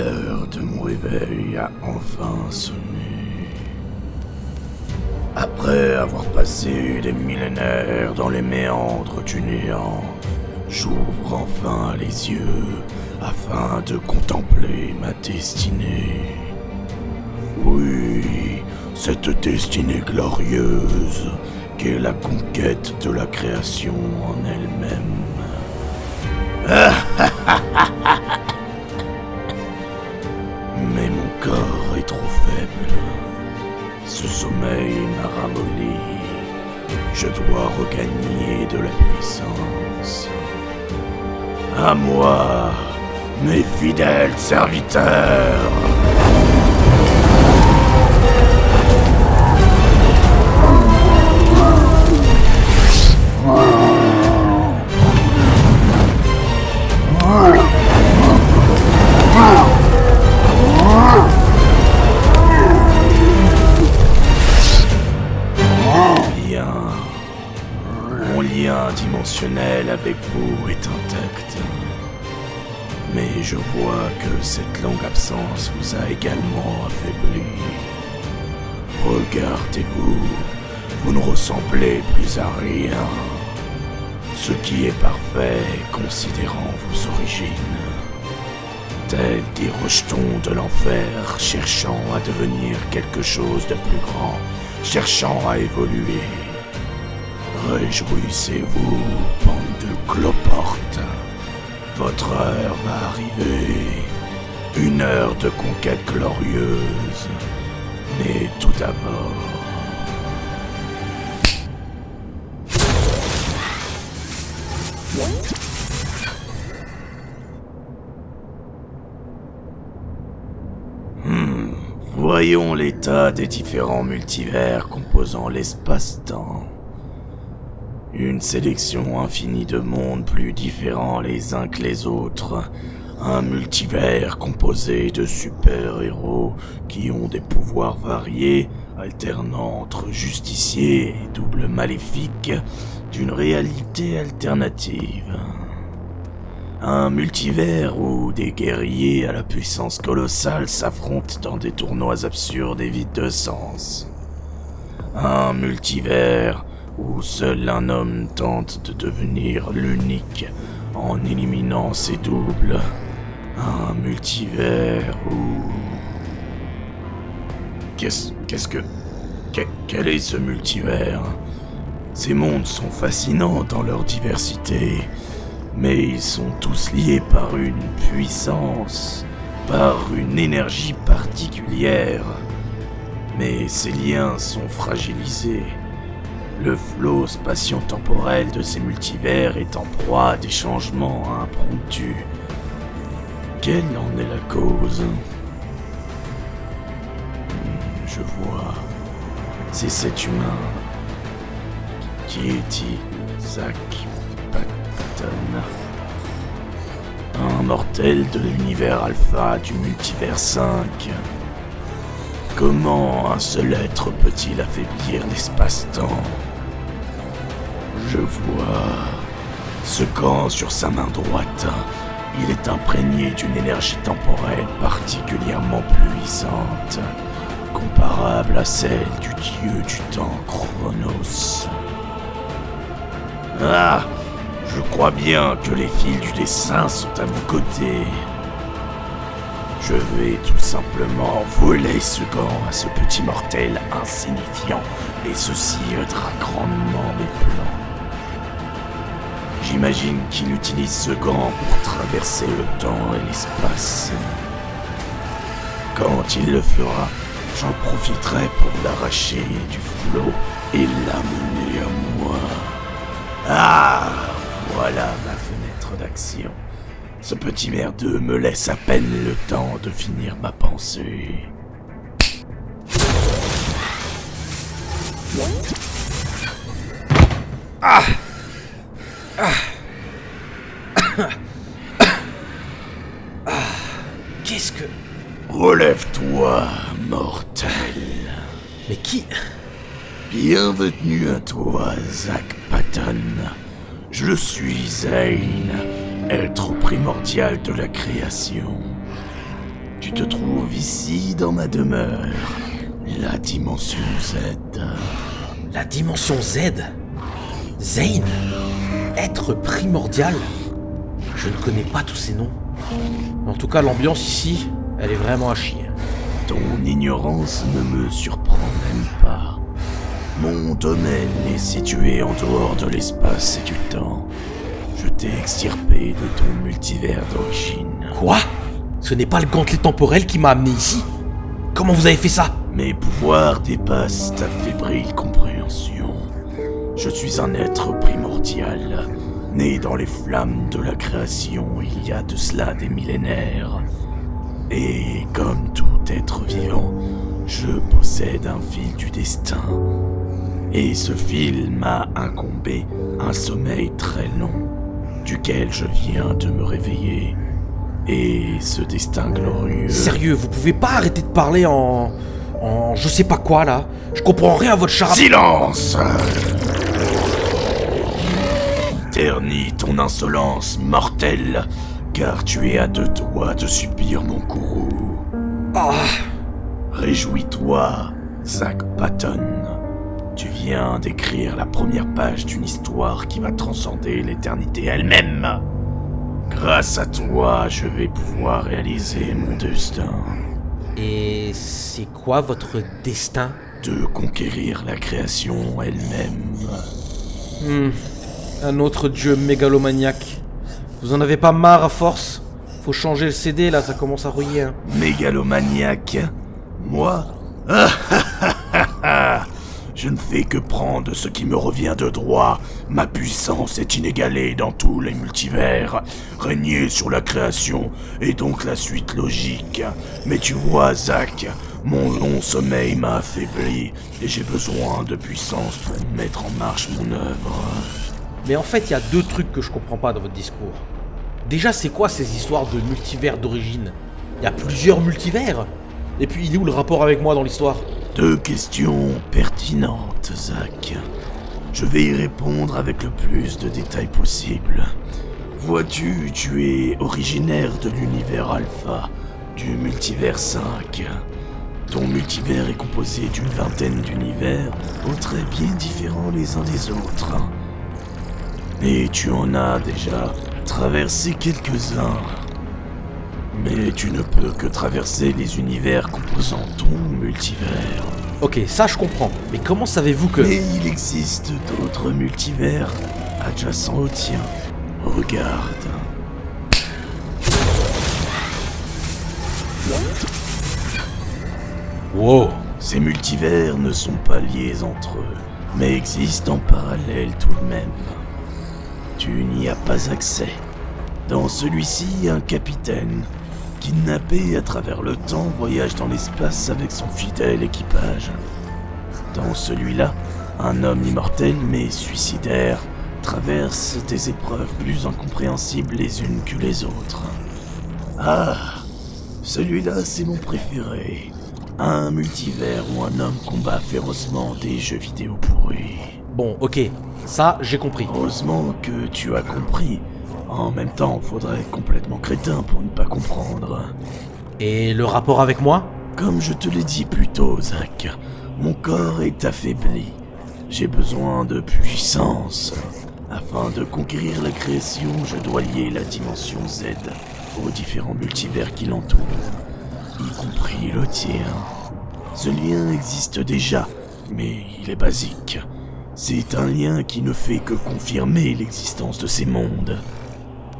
L'heure de mon réveil a enfin sonné. Après avoir passé des millénaires dans les méandres du néant, j'ouvre enfin les yeux afin de contempler ma destinée. Oui, cette destinée glorieuse qu'est la conquête de la création en elle-même. Mais mon corps est trop faible. Ce sommeil m'a ramolli. Je dois regagner de la puissance. À moi, mes fidèles serviteurs. Mon lien dimensionnel avec vous est intact. Mais je vois que cette longue absence vous a également affaibli. Regardez-vous, vous ne ressemblez plus à rien. Ce qui est parfait, considérant vos origines. Tels des rejetons de l'enfer, cherchant à devenir quelque chose de plus grand, cherchant à évoluer. Réjouissez-vous, bande de cloportes. Votre heure va arriver. Une heure de conquête glorieuse. Mais tout d'abord... Voyons l'état des différents multivers composant l'espace-temps. Une sélection infinie de mondes plus différents les uns que les autres. Un multivers composé de super-héros qui ont des pouvoirs variés, alternant entre justiciers et doubles maléfiques d'une réalité alternative. Un multivers où des guerriers à la puissance colossale s'affrontent dans des tournois absurdes et vides de sens. Un multivers où seul un homme tente de devenir l'unique en éliminant ses doubles. Un multivers où... Quel est ce multivers? Ces mondes sont fascinants dans leur diversité, mais ils sont tous liés par une puissance, par une énergie particulière. Mais ces liens sont fragilisés. Le flot spatio-temporel de ces multivers est en proie à des changements impromptus. Quelle en est la cause? Je vois. C'est cet humain. Qui est-il? Zach Patton. Un mortel de l'univers alpha du multivers 5. Comment un seul être peut-il affaiblir l'espace-temps? Je vois. Ce gant sur sa main droite, il est imprégné d'une énergie temporelle particulièrement puissante, comparable à celle du dieu du temps Chronos. Ah! Je crois bien que les fils du dessin sont à mon côté. Je vais tout simplement voler ce gant à ce petit mortel insignifiant, et ceci aidera grandement mes plans. J'imagine qu'il utilise ce gant pour traverser le temps et l'espace. Quand il le fera, j'en profiterai pour l'arracher du flot et l'amener à moi. Ah, voilà ma fenêtre d'action. Ce petit merdeux me laisse à peine le temps de finir ma pensée. Ah! Qu'est-ce que... Relève-toi, mortel. Mais qui... Bienvenue à toi, Zach Patton. Je suis Zane, être primordial de la création. Tu te trouves ici dans ma demeure, la dimension Z. La dimension Z? Zane? Être primordial? Je ne connais pas tous ces noms. En tout cas, l'ambiance ici, elle est vraiment à chier. Ton ignorance ne me surprend même pas. Mon domaine est situé en dehors de l'espace et du temps. Je t'ai extirpé de ton multivers d'origine. Quoi? Ce n'est pas le gantelet temporel qui m'a amené ici? Comment vous avez fait ça? Mes pouvoirs dépassent ta fébrile compréhension. Je suis un être primordial, né dans les flammes de la création il y a de cela des millénaires. Et comme tout être vivant, je possède un fil du destin. Et ce fil m'a incombé un sommeil très long, duquel je viens de me réveiller. Et ce destin glorieux... Sérieux, vous pouvez pas arrêter de parler en je sais pas quoi là? Je comprends rien à votre charade. Silence! Ternis ton insolence mortelle, car tu es à 2 doigts de subir mon courroux. Ah, Réjouis-toi, Zach Patton. Tu viens d'écrire la première page d'une histoire qui va transcender l'éternité elle-même. Grâce à toi, je vais pouvoir réaliser mon destin. et c'est quoi votre destin? De conquérir la création elle-même. Un autre dieu mégalomaniaque. Vous en avez pas marre à force? Faut changer le CD là, ça commence à rouiller. Hein. Mégalomaniaque? Moi? Je ne fais que prendre ce qui me revient de droit. Ma puissance est inégalée dans tous les multivers. Régner sur la création est donc la suite logique. Mais tu vois, Zach, mon long sommeil m'a affaibli et j'ai besoin de puissance pour mettre en marche mon œuvre. Mais en fait, il y a 2 trucs que je comprends pas dans votre discours. Déjà, c'est quoi ces histoires de multivers d'origine? Il y a plusieurs multivers? Et puis, il est où le rapport avec moi dans l'histoire? 2 questions pertinentes, Zach. Je vais y répondre avec le plus de détails possible. Vois-tu, tu es originaire de l'univers Alpha, du multivers 5. Ton multivers est composé d'une vingtaine d'univers, aux traits bien différents les uns des autres. Et tu en as déjà traversé quelques-uns. Mais tu ne peux que traverser les univers composant ton multivers. Ok, ça je comprends. Mais comment savez-vous que... Mais il existe d'autres multivers adjacents au tien. Regarde. Wow. Ces multivers ne sont pas liés entre eux, mais existent en parallèle tout de même. Tu n'y as pas accès. Dans celui-ci, un capitaine, kidnappé à travers le temps, voyage dans l'espace avec son fidèle équipage. Dans celui-là, un homme immortel mais suicidaire traverse des épreuves plus incompréhensibles les unes que les autres. Ah, celui-là c'est mon préféré. Un multivers où un homme combat férocement des jeux vidéo pourris. Bon, ok. Ça, j'ai compris. Heureusement que tu as compris. En même temps, faudrait être complètement crétin pour ne pas comprendre. Et le rapport avec moi? Comme je te l'ai dit plus tôt, Zach, mon corps est affaibli. J'ai besoin de puissance. Afin de conquérir la création, je dois lier la dimension Z aux différents multivers qui l'entourent, y compris le tien. Ce lien existe déjà, mais il est basique. C'est un lien qui ne fait que confirmer l'existence de ces mondes.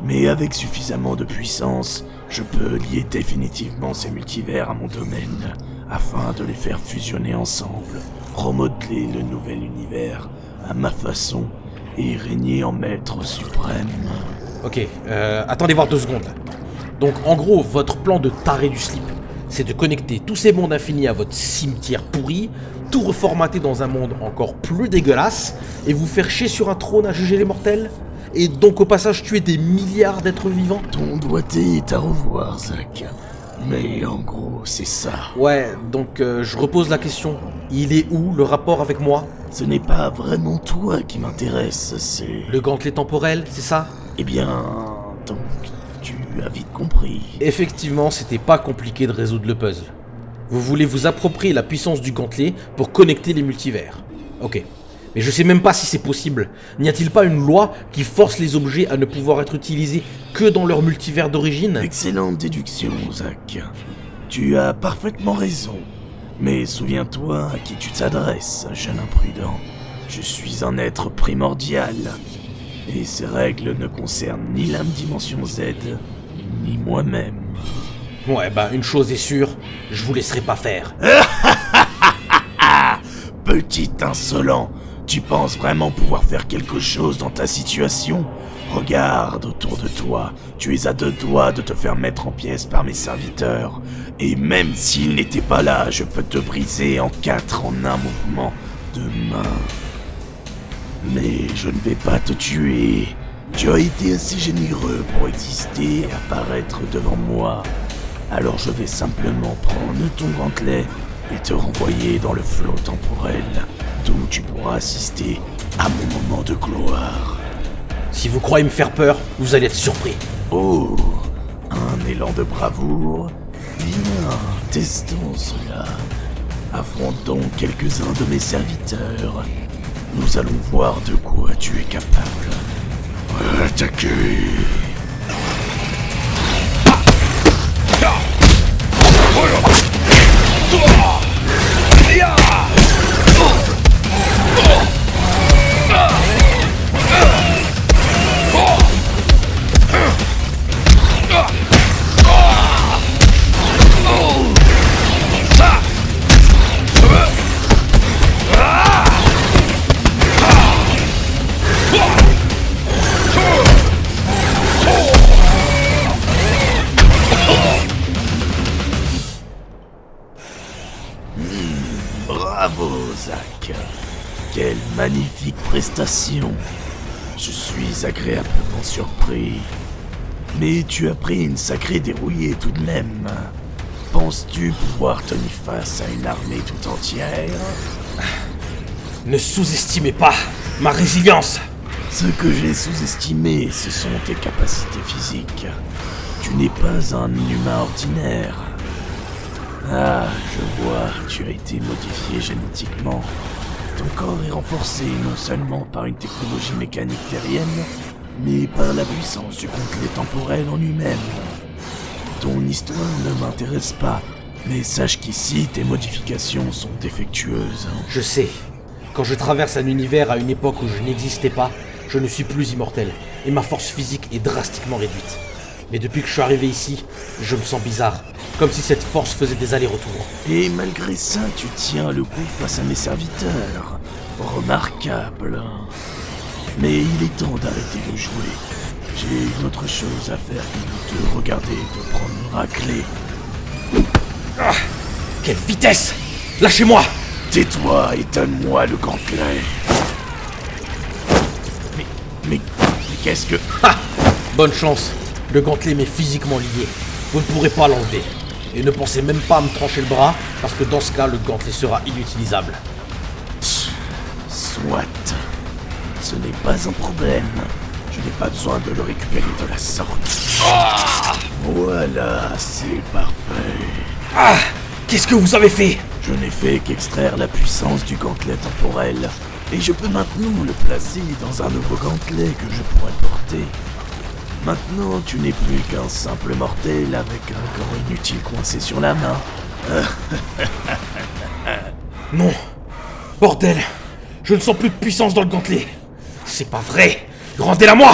Mais avec suffisamment de puissance, je peux lier définitivement ces multivers à mon domaine, afin de les faire fusionner ensemble, remodeler le nouvel univers à ma façon et régner en maître suprême. Ok, attendez voir 2 secondes. Donc en gros, votre plan de taré du slip, c'est de connecter tous ces mondes infinis à votre cimetière pourri, tout reformater dans un monde encore plus dégueulasse, et vous faire chier sur un trône à juger les mortels? Et donc au passage tuer des milliards d'êtres vivants? Ton doigté est à revoir, Zach. Mais en gros, c'est ça. Ouais, donc je repose la question. Il est où le rapport avec moi? Ce n'est pas vraiment toi qui m'intéresse, c'est... Le gantelet temporel, c'est ça? Eh bien, donc, tu tu as vite compris. Effectivement, c'était pas compliqué de résoudre le puzzle. Vous voulez vous approprier la puissance du gantelet pour connecter les multivers. Ok. Mais je sais même pas si c'est possible. N'y a-t-il pas une loi qui force les objets à ne pouvoir être utilisés que dans leur multivers d'origine? Excellente déduction, Zach. Tu as parfaitement raison. Mais souviens-toi à qui tu t'adresses, jeune imprudent. Je suis un être primordial. Et ces règles ne concernent ni l'âme dimension Z, ni moi-même. Ouais, bah une chose est sûre, je vous laisserai pas faire. Petit insolent, tu penses vraiment pouvoir faire quelque chose dans ta situation? Regarde autour de toi, tu es à 2 doigts de te faire mettre en pièces par mes serviteurs. Et même s'ils n'étaient pas là, je peux te briser en 4 en un mouvement de main. Mais je ne vais pas te tuer. Tu as été assez généreux pour exister et apparaître devant moi. Alors je vais simplement prendre ton gantelet et te renvoyer dans le flot temporel, d'où tu pourras assister à mon moment de gloire. Si vous croyez me faire peur, vous allez être surpris. Oh, un élan de bravoure. Bien, testons cela. Affrontons quelques-uns de mes serviteurs. Nous allons voir de quoi tu es capable. Attaquez! Bravo, Zach. Quelle magnifique prestation. Je suis agréablement surpris. Mais tu as pris une sacrée dérouillée tout de même. Penses-tu pouvoir tenir face à une armée tout entière? Ne sous-estimez pas ma résilience. Ce que j'ai sous-estimé, ce sont tes capacités physiques. Tu n'es pas un humain ordinaire. Ah, je vois, tu as été modifié génétiquement. Ton corps est renforcé non seulement par une technologie mécanique terrienne, mais par la puissance du gantelet temporel en lui-même. Ton histoire ne m'intéresse pas, mais sache qu'ici, tes modifications sont défectueuses. Je sais. Quand je traverse un univers à une époque où je n'existais pas, je ne suis plus immortel, et ma force physique est drastiquement réduite. Mais depuis que je suis arrivé ici, je me sens bizarre, comme si cette force faisait des allers-retours. Et malgré ça, tu tiens le coup face à mes serviteurs. Remarquable. Mais il est temps d'arrêter de jouer. J'ai une autre chose à faire que de te regarder te prendre une raclée. Ah, quelle vitesse! Lâchez-moi! Tais-toi et donne-moi le gantelet. Mais qu'est-ce que... Ha! Bonne chance. Le gantelet m'est physiquement lié. Vous ne pourrez pas l'enlever. Et ne pensez même pas à me trancher le bras, parce que dans ce cas, le gantelet sera inutilisable. Soit. Ce n'est pas un problème. Je n'ai pas besoin de le récupérer de la sorte. Voilà, c'est parfait. Ah! Qu'est-ce que vous avez fait? Je n'ai fait qu'extraire la puissance du gantelet temporel. Et je peux maintenant le placer dans un nouveau gantelet que je pourrais porter. Maintenant, tu n'es plus qu'un simple mortel avec un corps inutile coincé sur la main. Non. Bordel. Je ne sens plus de puissance dans le gantelet. C'est pas vrai. Rendez-la-moi!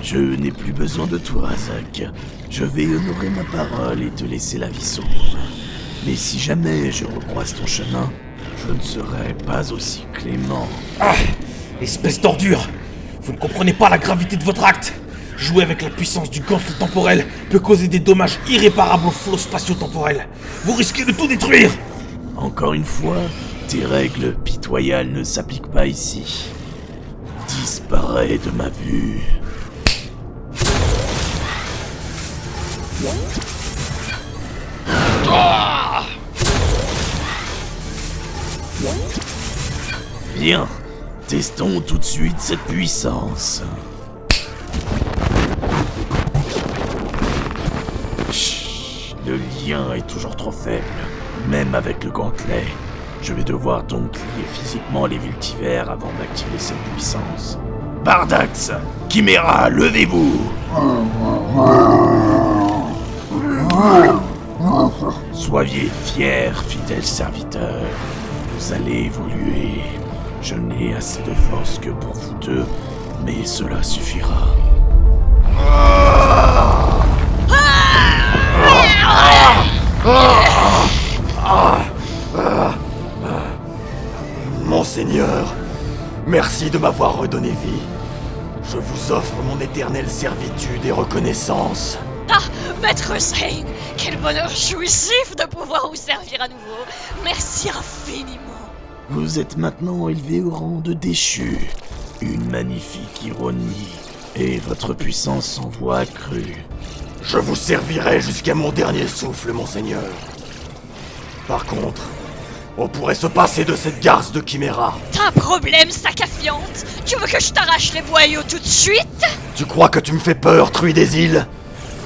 Je n'ai plus besoin de toi, Zach. Je vais honorer ma parole et te laisser la vie sauve. Mais si jamais je recroise ton chemin, je ne serai pas aussi clément. Ah! Espèce d'ordure! Vous ne comprenez pas la gravité de votre acte! Jouer avec la puissance du gantelet temporel peut causer des dommages irréparables au flot spatio-temporel. Vous risquez de tout détruire! Encore une fois, tes règles pitoyables ne s'appliquent pas ici. Disparais de ma vue. Bien, testons tout de suite cette puissance. lien est toujours trop faible, même avec le gantelet. Je vais devoir donc lier physiquement les multivers avant d'activer cette puissance. Bardax, Chimera, levez-vous! Soyez fiers, fidèles serviteurs. Vous allez évoluer. Je n'ai assez de force que pour vous deux, mais cela suffira. Monseigneur, merci de m'avoir redonné vie. Je vous offre mon éternelle servitude et reconnaissance. Ah, Maître Zane, quel bonheur jouissif de pouvoir vous servir à nouveau. Merci infiniment. Vous êtes maintenant élevé au rang de déchu. Une magnifique ironie. Et votre puissance s'en voit accrue. Je vous servirai jusqu'à mon dernier souffle, monseigneur. Par contre, on pourrait se passer de cette garce de Chimera. T'as un problème, sac à fiente? Tu veux que je t'arrache les boyaux tout de suite? Tu crois que tu me fais peur, truie des îles?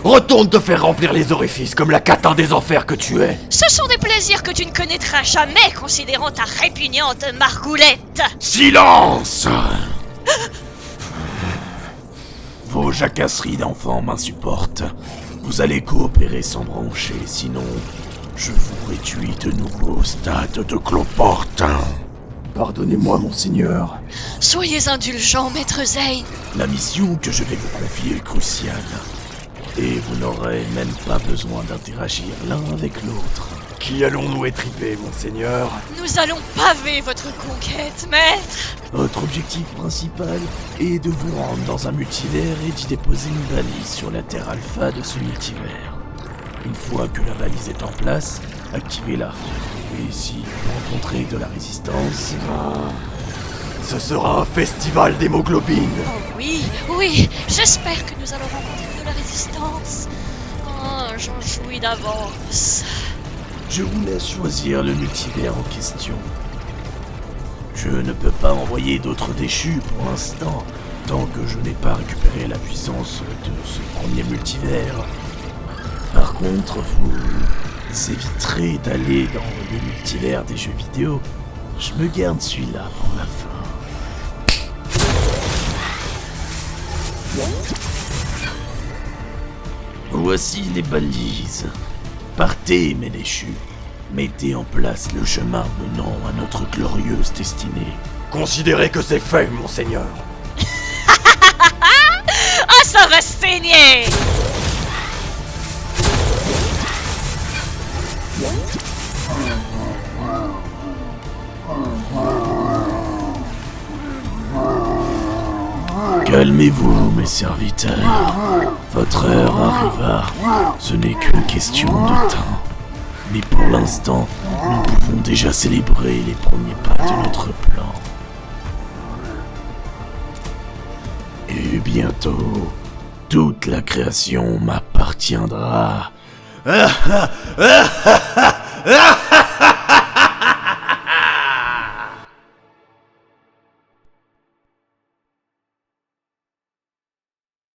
Retourne te faire remplir les orifices comme la catin des enfers que tu es. Ce sont des plaisirs que tu ne connaîtras jamais, considérant ta répugnante margoulette. Silence! Vos jacasseries d'enfants m'insupportent. Vous allez coopérer sans broncher, sinon je vous réduis de nouveau au stade de cloportin. Pardonnez-moi, monseigneur. Soyez indulgent, Maître Zane. La mission que je vais vous confier est cruciale. Et vous n'aurez même pas besoin d'interagir l'un avec l'autre. Qui allons-nous étriper, monseigneur? Nous allons paver votre conquête, maître. Votre objectif principal est de vous rendre dans un multivers et d'y déposer une balise sur la terre alpha de ce multivers. Une fois que la balise est en place, activez-la. Et si vous rencontrez de la résistance... Ce sera un festival d'hémoglobine. Oh oui, j'espère que nous allons rencontrer de la résistance. Oh, j'en jouis d'avance. Je vous laisse choisir le multivers en question. Je ne peux pas envoyer d'autres déchus pour l'instant, tant que je n'ai pas récupéré la puissance de ce premier multivers. Par contre, vous éviterez d'aller dans le multivers des jeux vidéo. Je me garde celui-là pour la fin. Voici les balises. Partez, mes déchus. Mettez en place le chemin menant à notre glorieuse destinée. Considérez que c'est fait, monseigneur. Ah, ça va saigner! Calmez-vous, mes serviteurs. Votre heure arriva. Ce n'est qu'une question de temps. Mais pour l'instant, nous pouvons déjà célébrer les premiers pas de notre plan. Et bientôt, toute la création m'appartiendra.